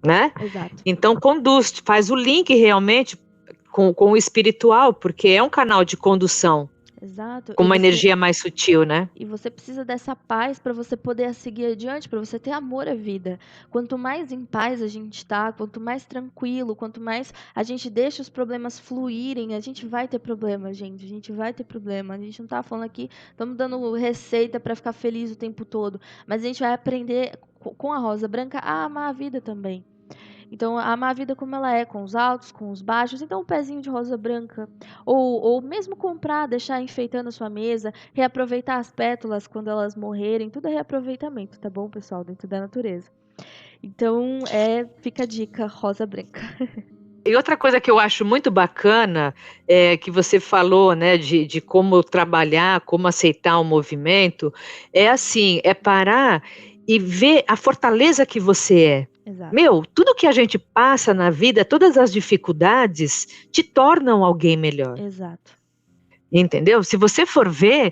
né? Exato. Então conduz, faz o link realmente com o espiritual, porque é um canal de condução. Exato. Com uma energia mais sutil, né? E você precisa dessa paz para você poder seguir adiante, para você ter amor à vida. Quanto mais em paz a gente está, quanto mais tranquilo, quanto mais a gente deixa os problemas fluírem, a gente vai ter problema, gente. A gente vai ter problema. A gente não tá falando aqui, estamos dando receita para ficar feliz o tempo todo, mas a gente vai aprender com a rosa branca a amar a vida também. Então, amar a vida como ela é, com os altos, com os baixos. Então, um pezinho de rosa branca. Ou mesmo comprar, deixar enfeitando a sua mesa, reaproveitar as pétalas quando elas morrerem. Tudo é reaproveitamento, tá bom, pessoal? Dentro da natureza. Então, fica a dica, rosa branca. E outra coisa que eu acho muito bacana é que você falou, né, de como trabalhar, como aceitar o movimento, é assim, é parar e ver a fortaleza que você é. Exato. Meu, tudo que a gente passa na vida, todas as dificuldades, te tornam alguém melhor. Exato. Entendeu? Se você for ver,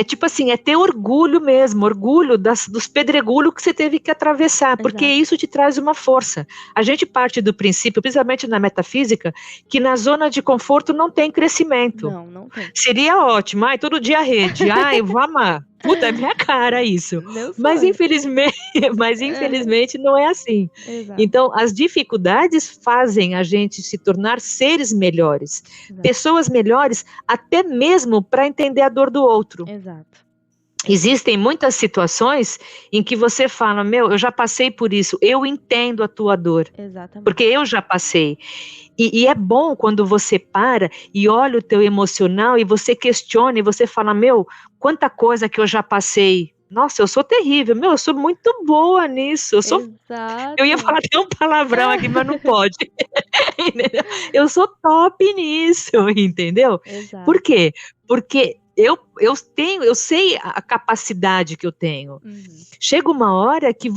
tipo assim, é ter orgulho mesmo, orgulho dos pedregulhos que você teve que atravessar, porque Exato. isso te traz uma força. A gente parte do princípio, principalmente na metafísica, que na zona de conforto não tem crescimento. Não tem. Seria ótimo, todo dia rede, eu vou amar. Puta, é minha cara isso. Mas infelizmente não é assim. Exato. Então, as dificuldades fazem a gente se tornar seres melhores, pessoas melhores, até mesmo para entender a dor do outro. Exato. Existem muitas situações em que você fala, eu já passei por isso, eu entendo a tua dor. Exatamente. Porque eu já passei. E é bom quando você para e olha o teu emocional e você questiona e você fala, quanta coisa que eu já passei. Nossa, eu sou terrível, eu sou muito boa nisso. Eu ia falar até um palavrão aqui, mas não pode. Eu sou top nisso, entendeu? Exato. Por quê? Porque eu sei a capacidade que eu tenho. Chega uma hora que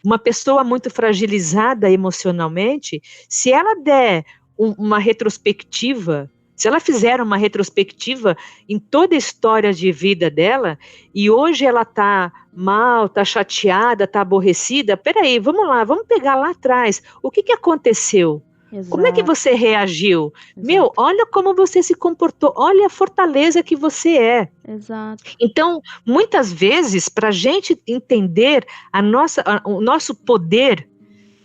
uma pessoa muito fragilizada emocionalmente, se ela der uma retrospectiva, se ela fizer uma retrospectiva em toda a história de vida dela, e hoje ela está mal, está chateada, está aborrecida, peraí, vamos lá, vamos pegar lá atrás, o que aconteceu? Exato. Como é que você reagiu? Exato. Olha como você se comportou, olha a fortaleza que você é. Exato. Então, muitas vezes, para a gente entender o nosso poder,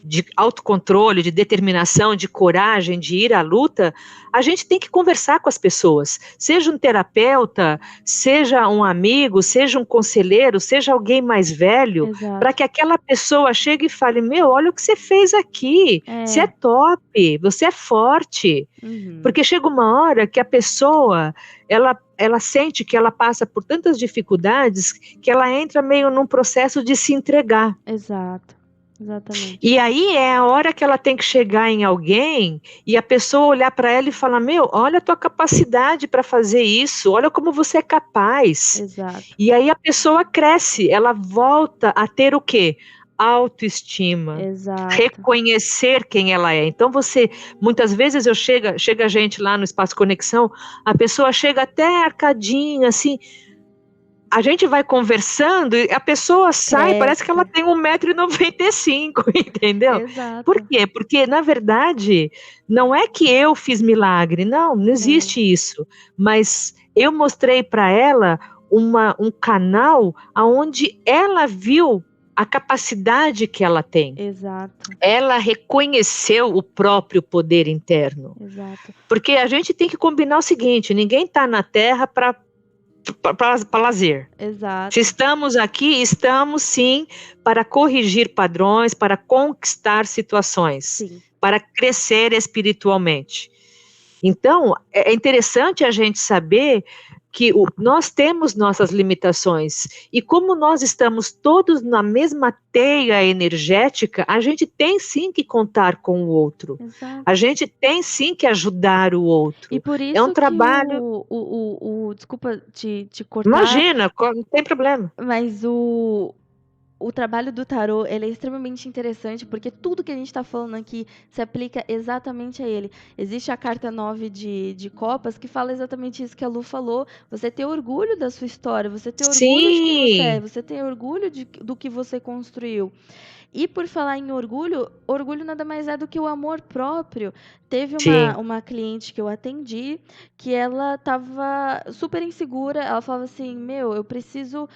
de autocontrole, de determinação, de coragem, de ir à luta, a gente tem que conversar com as pessoas, seja um terapeuta, seja um amigo, seja um conselheiro, seja alguém mais velho, para Exato. que aquela pessoa chegue e fale, meu, olha o que você fez aqui, você é É. top, você é forte, Uhum. porque chega uma hora que a pessoa, ela sente que ela passa por tantas dificuldades, que ela entra meio num processo de se entregar. Exato. Exatamente. E aí é a hora que ela tem que chegar em alguém e a pessoa olhar para ela e falar: meu, olha a tua capacidade para fazer isso, olha como você é capaz. Exato. E aí a pessoa cresce, ela volta a ter o quê? Autoestima, Exato. reconhecer quem ela é. Então você, muitas vezes chega gente lá no Espaço Conexão, a pessoa chega até arcadinha, assim, a gente vai conversando e a pessoa sai, parece que ela Cresce. tem 1,95 m, entendeu? Por Exato. quê? Porque, na verdade, não é que eu fiz milagre, não Não. existe isso. Mas eu mostrei para ela um canal aonde ela viu a capacidade que ela tem. Exato. Ela reconheceu o próprio poder interno. Exato. Porque a gente tem que combinar o seguinte: ninguém está na Terra para lazer. Se Exato. estamos aqui, estamos sim para corrigir padrões, para conquistar situações, Sim. para crescer espiritualmente. Então, é interessante a gente saber que nós temos nossas limitações e como nós estamos todos na mesma teia energética, a gente tem sim que contar com o outro. A Exato. gente tem sim que ajudar o E outro. por É um isso que trabalho. desculpa te cortar, Imagina, não tem problema. mas o trabalho do tarô, ele é extremamente interessante, porque tudo que a gente está falando aqui se aplica exatamente a ele. Existe a carta 9 de copas que fala exatamente isso que a Lu falou. Você ter orgulho da sua história, você ter orgulho de quem você é, Sim, você ter orgulho do que você construiu. E por falar em orgulho, orgulho nada mais é do que o amor próprio. Teve sim. uma cliente que eu atendi que ela estava super insegura. Ela falava assim: Meu, eu preciso.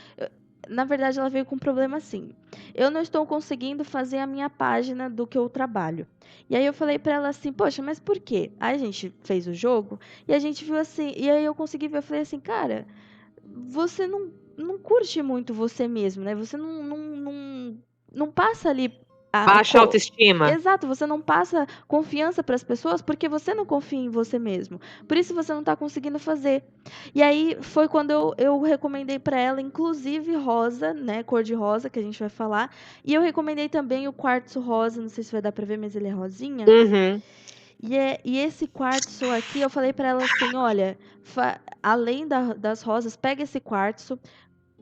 Na verdade, ela veio com um problema assim. Eu não estou conseguindo fazer a minha página do que eu trabalho. E aí eu falei pra ela assim, poxa, mas por quê? Aí a gente fez o jogo e a gente viu assim, e aí eu consegui ver, eu falei assim, cara, você não curte muito você mesmo, né? Você não passa ali a, Baixa autoestima. exato, você não passa confiança para as pessoas porque você não confia em você mesmo. Por isso você não está conseguindo fazer. E aí foi quando eu recomendei para ela, inclusive rosa, né, cor de rosa, que a gente vai falar. E eu recomendei também o quartzo rosa, não sei se vai dar para ver, mas ele é rosinha. Uhum. E esse quartzo aqui, eu falei para ela assim, olha, além das rosas, pega esse quartzo,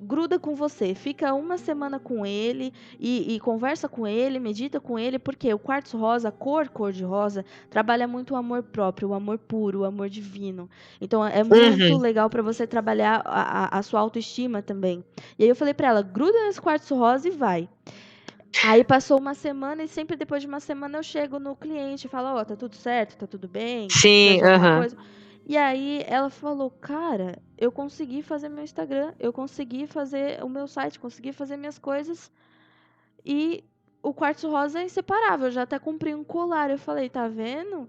gruda com você, fica uma semana com ele e conversa com ele, medita com ele, porque o quartzo rosa, a cor de rosa, trabalha muito o amor próprio, o amor puro, o amor divino. Então é muito Uhum. legal para você trabalhar a sua autoestima também. E aí eu falei para ela, gruda nesse quartzo rosa e vai. Aí passou uma semana e sempre depois de uma semana eu chego no cliente e falo, ó, tá tudo certo, tá tudo bem, precisa Sim, de alguma aham. coisa? E aí ela falou, cara, eu consegui fazer meu Instagram, eu consegui fazer o meu site, consegui fazer minhas coisas e o quartzo rosa é inseparável, eu já até comprei um colar. Eu falei, tá vendo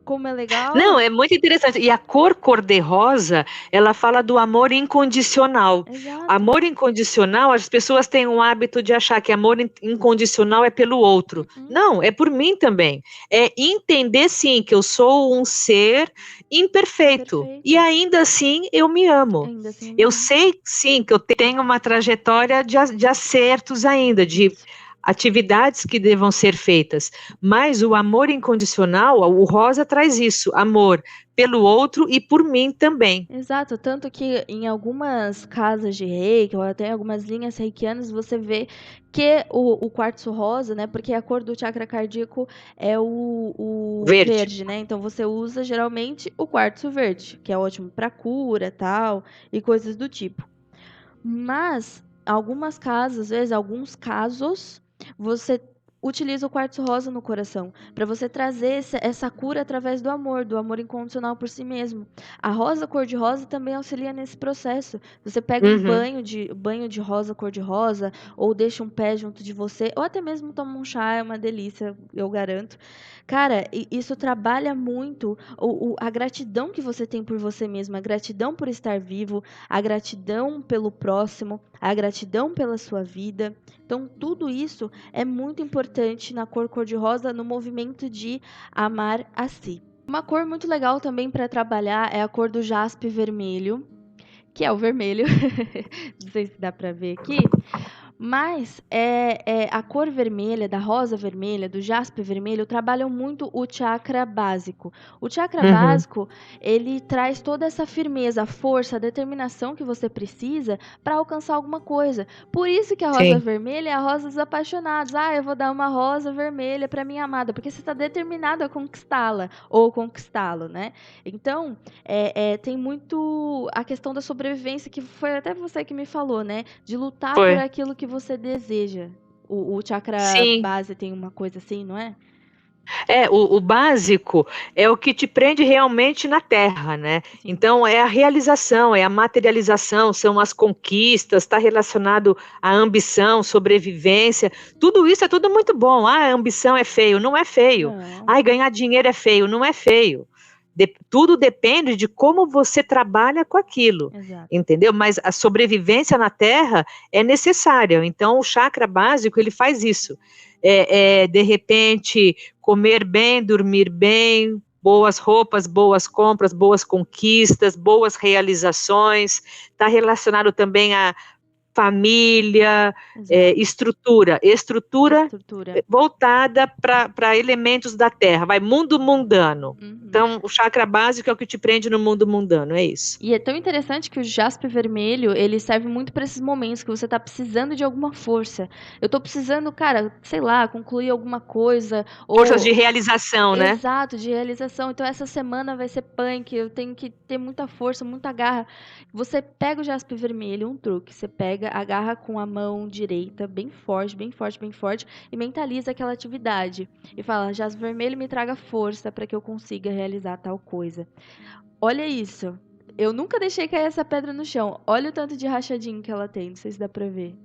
como é Não, legal? é muito interessante. E a cor-de-rosa, ela fala do amor incondicional. Exato. Amor incondicional, as pessoas têm um hábito de achar que amor incondicional é pelo outro. Uhum. Não, é por mim também. É entender, sim, que eu sou um ser imperfeito. E Imperfeito. ainda assim eu me amo. Ainda assim eu me Eu amo. sei, sim, que eu tenho uma trajetória de acertos ainda, de Isso. atividades que devam ser feitas, mas o amor incondicional, o rosa traz isso, amor pelo outro e por mim também. Exato, tanto que em algumas casas de reiki, ou até em algumas linhas reikianas, você vê que o quartzo rosa, né? Porque a cor do chakra cardíaco é o Verde. verde, né? Então você usa geralmente o quartzo verde, que é ótimo para cura, tal, e coisas do tipo. Mas algumas casas, às vezes, alguns casos, você utiliza o quartzo rosa no coração, para você trazer essa cura através do amor incondicional por si mesmo. A rosa cor-de-rosa também auxilia nesse processo. Você pega um Uhum. banho de rosa cor-de-rosa, ou deixa um pé junto de você, ou até mesmo toma um chá, é uma delícia, eu garanto. Cara, isso trabalha muito a gratidão que você tem por você mesmo, a gratidão por estar vivo, a gratidão pelo próximo, a gratidão pela sua vida. Então, tudo isso é muito importante na cor cor-de-rosa no movimento de amar a si. Uma cor muito legal também para trabalhar é a cor do jaspe vermelho, que é o vermelho. Não sei se dá para ver aqui. Mas a cor vermelha, da rosa vermelha, do jaspe vermelho, trabalham muito o chakra básico. O chakra Uhum. básico, ele traz toda essa firmeza, a força, a determinação que você precisa para alcançar alguma coisa. Por isso que a rosa Sim. vermelha é a rosa dos apaixonados. Ah, eu vou dar uma rosa vermelha para minha amada, porque você está determinado a conquistá-la ou conquistá-lo, né? Então, tem muito a questão da sobrevivência, que foi até você que me falou, né? De lutar por Foi. aquilo que você deseja. O chakra Sim. base tem uma coisa assim, não é? O básico é o que te prende realmente na terra, né? Sim. Então, é a realização, é a materialização, são as conquistas, está relacionado à ambição, sobrevivência, tudo isso é tudo muito bom. Ah, a ambição é feio, não é feio. Não, Ah, ganhar dinheiro é feio, não é feio. Tudo depende de como você trabalha com aquilo, exato. entendeu? Mas a sobrevivência na terra é necessária, então o chakra básico, ele faz isso. De repente, comer bem, dormir bem, boas roupas, boas compras, boas conquistas, boas realizações, está relacionado também a família, Exato. estrutura Estrutura. voltada para elementos da terra, vai mundo mundano. Uhum. Então, o chakra básico é o que te prende no mundo mundano, é isso. E é tão interessante que o jaspe vermelho, ele serve muito para esses momentos que você tá precisando de alguma força. Eu tô precisando, cara, sei lá, concluir alguma coisa, Forças de ou realização, né? exato, de realização. Então essa semana vai ser punk, eu tenho que ter muita força, muita garra. Você pega o jaspe vermelho, um truque, você pega, agarra com a mão direita, bem forte, bem forte, bem forte, e mentaliza aquela atividade. E fala, jaspe vermelho me traga força para que eu consiga realizar tal coisa. Olha isso. Eu nunca deixei cair essa pedra no chão. Olha o tanto de rachadinho que ela tem, não sei se dá pra ver.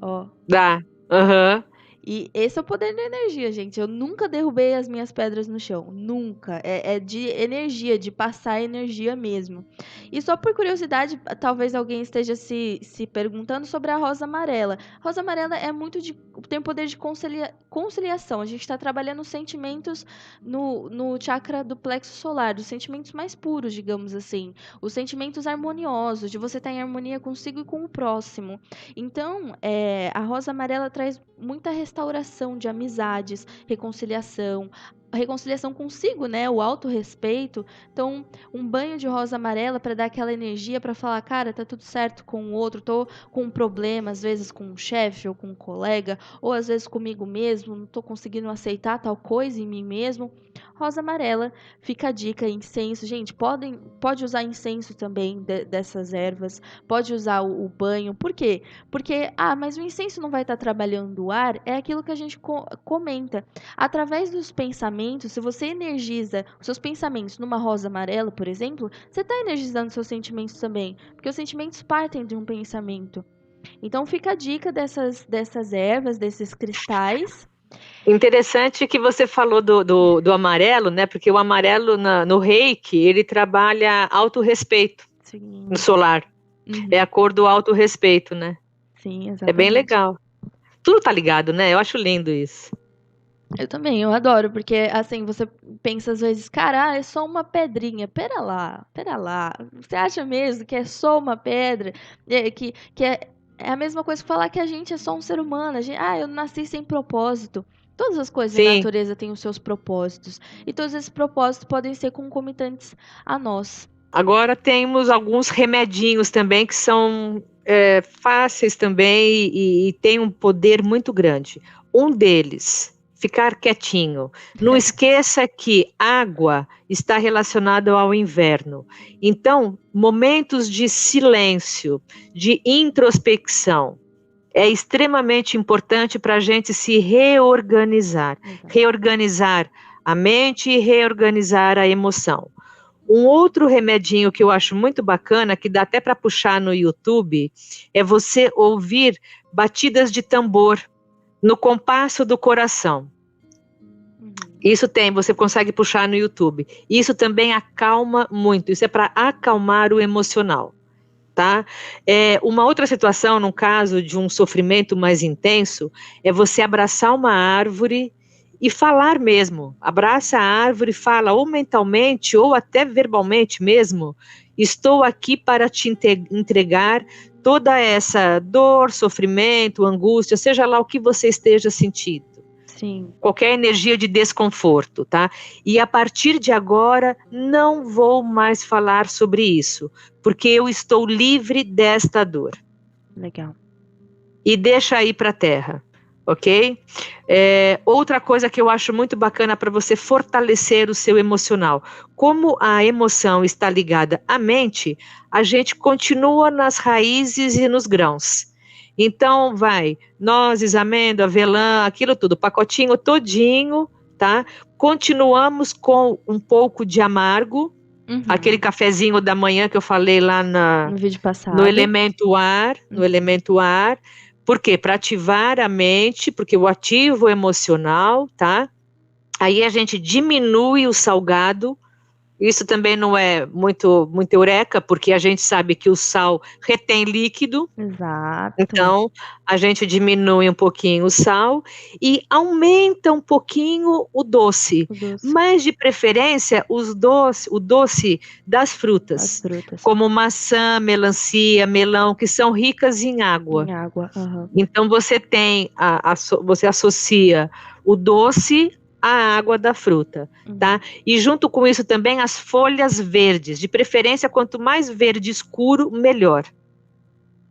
Ó. Dá. Aham. E esse é o poder da energia, gente. Eu nunca derrubei as minhas pedras no chão. Nunca. É de energia, de passar energia mesmo. E só por curiosidade, talvez alguém esteja se perguntando sobre a rosa amarela. A rosa amarela é muito de. Tem poder de conciliação. A gente está trabalhando os sentimentos no chakra do plexo solar, dos sentimentos mais puros, digamos assim. Os sentimentos harmoniosos, de você estar em harmonia consigo e com o próximo. Então, a rosa amarela traz muita restauração de amizades, reconciliação consigo, né? O autorrespeito. Então, um banho de rosa amarela para dar aquela energia para falar, cara, tá tudo certo com o outro, tô com um problema, às vezes com um chefe ou com um colega, ou às vezes comigo mesmo, não tô conseguindo aceitar tal coisa em mim mesmo. Rosa amarela, fica a dica, incenso. Gente, pode usar incenso também dessas ervas, pode usar o banho. Por quê? Porque, mas o incenso não vai estar trabalhando o ar, é aquilo que a gente comenta. Através dos pensamentos, se você energiza os seus pensamentos numa rosa amarela, por exemplo, você está energizando seus sentimentos também, porque os sentimentos partem de um pensamento. Então fica a dica dessas ervas, desses cristais. Interessante que você falou do amarelo, né? Porque o amarelo no Reiki, ele trabalha autorrespeito no Sim. solar. É Uhum. a cor do autorrespeito, né? Sim, É bem exatamente. legal. Tudo tá ligado, né? Eu acho lindo isso. Eu também, eu adoro, porque assim, você pensa às vezes, cara, é só uma pedrinha. Pera lá, pera lá. Você acha mesmo que é só uma pedra? Que é a mesma coisa que falar que a gente é só um ser humano. Eu nasci sem propósito. Todas as coisas da Sim. natureza têm os seus propósitos. E todos esses propósitos podem ser concomitantes a nós. Agora temos alguns remedinhos também que são fáceis também e têm um poder muito grande. Um deles, ficar quietinho. Não esqueça que água está relacionada ao inverno. Então, momentos de silêncio, de introspecção, é extremamente importante para a gente se reorganizar. Exato. Reorganizar a mente e reorganizar a emoção. Um outro remedinho que eu acho muito bacana, que dá até para puxar no YouTube, é você ouvir batidas de tambor no compasso do coração. Isso você consegue puxar no YouTube. Isso também acalma muito, isso é para acalmar o emocional, tá? Uma outra situação, no caso de um sofrimento mais intenso, é você abraçar uma árvore e falar mesmo. Abraça a árvore e fala, ou mentalmente, ou até verbalmente mesmo, estou aqui para te entregar toda essa dor, sofrimento, angústia, seja lá o que você esteja sentindo. Sim. Qualquer energia de desconforto, tá? E a partir de agora, não vou mais falar sobre isso, porque eu estou livre desta dor. Legal. E deixa aí para a terra, ok? Outra coisa que eu acho muito bacana para você fortalecer o seu emocional. Como a emoção está ligada à mente, a gente continua nas raízes e nos grãos. Então, nozes, amêndoa, avelã, aquilo tudo, pacotinho todinho, tá? Continuamos com um pouco de amargo, aquele cafezinho da manhã que eu falei lá no vídeo passado. no elemento ar. Por quê? Para ativar a mente, porque eu ativo o emocional, tá? Aí a gente diminui o salgado. Isso também não é muito eureka, porque a gente sabe que o sal retém líquido. Exato. Então, a gente diminui um pouquinho o sal e aumenta um pouquinho o doce. Mas, de preferência, o doce das frutas. As frutas. Como maçã, melancia, melão, que são ricas em água. Então, você você associa o doce a água da fruta, tá? E junto com isso também as folhas verdes, de preferência quanto mais verde escuro, melhor,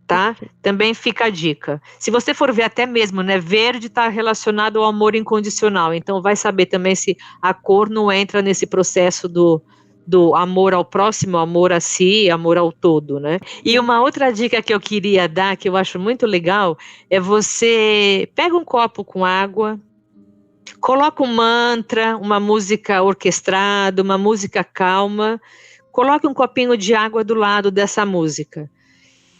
tá? Também fica a dica. Se você for ver até mesmo, né, verde está relacionado ao amor incondicional, então vai saber também se a cor não entra nesse processo do amor ao próximo, amor a si, amor ao todo, né? E uma outra dica que eu queria dar, que eu acho muito legal, é você pega um copo com água, coloca um mantra, uma música orquestrada, uma música calma, coloque um copinho de água do lado dessa música.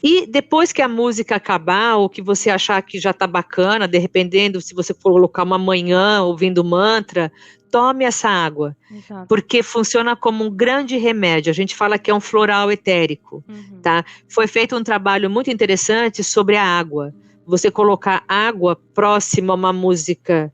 E depois que a música acabar, ou que você achar que já está bacana, dependendo se você for colocar uma manhã ouvindo mantra, tome essa água. Exato. Porque funciona como um grande remédio. A gente fala que é um floral etérico, tá? Foi feito um trabalho muito interessante sobre a água. Você colocar água próxima a uma música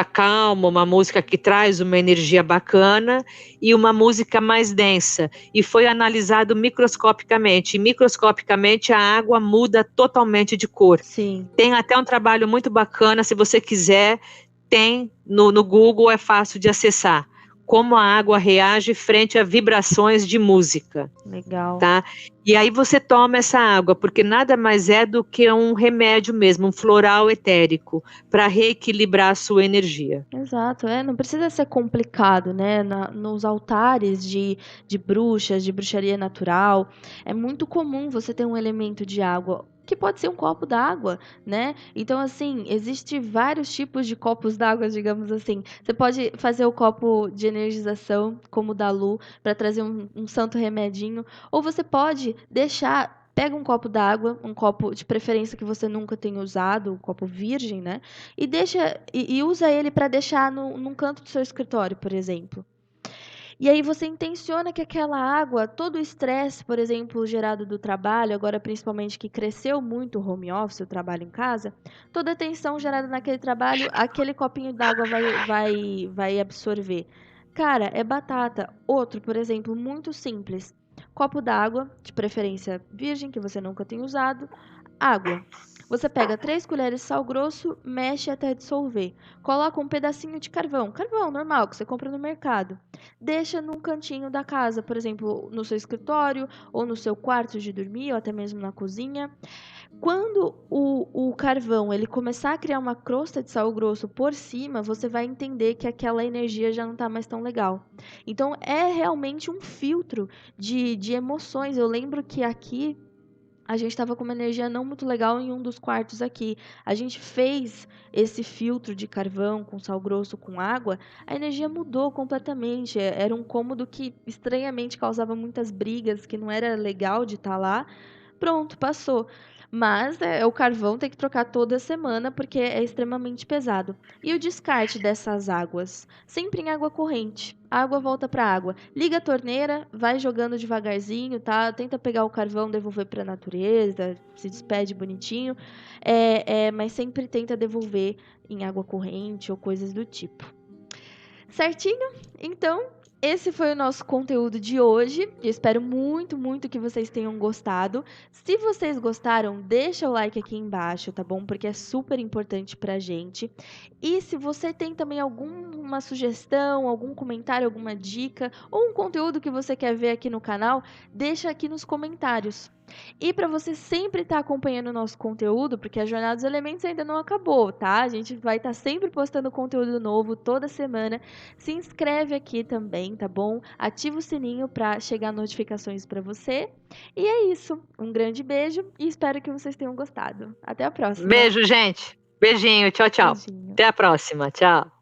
calma, uma música que traz uma energia bacana e uma música mais densa. E foi analisado microscopicamente. E microscopicamente a água muda totalmente de cor. Sim. Tem até um trabalho muito bacana, se você quiser, tem no Google, é fácil de acessar. Como a água reage frente a vibrações de música. Legal. Tá? E aí você toma essa água, porque nada mais é do que um remédio mesmo, um floral etérico, para reequilibrar a sua energia. Exato, não precisa ser complicado, né? Nos altares de bruxas, de bruxaria natural, é muito comum você ter um elemento de água, que pode ser um copo d'água, né? Então, assim, existem vários tipos de copos d'água, digamos assim. Você pode fazer o copo de energização, como o da Lu, para trazer um santo remedinho, ou você pode pega um copo d'água, um copo de preferência que você nunca tenha usado, um copo virgem, né? E usa ele para deixar num canto do seu escritório, por exemplo. E aí você intenciona que aquela água, todo o estresse, por exemplo, gerado do trabalho, agora principalmente que cresceu muito o home office, o trabalho em casa, toda a tensão gerada naquele trabalho, aquele copinho d'água vai absorver. Cara, é batata. Outro, por exemplo, muito simples. Copo d'água, de preferência virgem, que você nunca tem usado. Água. Você pega 3 colheres de sal grosso, mexe até dissolver. Coloca um pedacinho de carvão normal, que você compra no mercado. Deixa num cantinho da casa, por exemplo, no seu escritório, ou no seu quarto de dormir, ou até mesmo na cozinha. Quando o carvão ele começar a criar uma crosta de sal grosso por cima, você vai entender que aquela energia já não está mais tão legal. Então, é realmente um filtro de emoções. Eu lembro que aqui a gente estava com uma energia não muito legal em um dos quartos aqui. A gente fez esse filtro de carvão com sal grosso com água, a energia mudou completamente. Era um cômodo que estranhamente causava muitas brigas, que não era legal de estar lá. Pronto, passou. Mas o carvão tem que trocar toda semana porque é extremamente pesado. E o descarte dessas águas? Sempre em água corrente. A água volta para a água. Liga a torneira, vai jogando devagarzinho, tá? Tenta pegar o carvão, devolver para a natureza, se despede bonitinho. Mas sempre tenta devolver em água corrente ou coisas do tipo. Certinho? Então, esse foi o nosso conteúdo de hoje. Eu espero muito, muito que vocês tenham gostado. Se vocês gostaram, deixa o like aqui embaixo, tá bom? Porque é super importante pra gente. E se você tem também alguma sugestão, algum comentário, alguma dica ou um conteúdo que você quer ver aqui no canal, deixa aqui nos comentários. E para você sempre estar acompanhando o nosso conteúdo, porque a Jornada dos Elementos ainda não acabou, tá? A gente vai estar sempre postando conteúdo novo toda semana. Se inscreve aqui também, tá bom? Ativa o sininho para chegar notificações para você. E é isso. Um grande beijo e espero que vocês tenham gostado. Até a próxima. Beijo, gente. Beijinho. Tchau, tchau. Beijinho. Até a próxima. Tchau.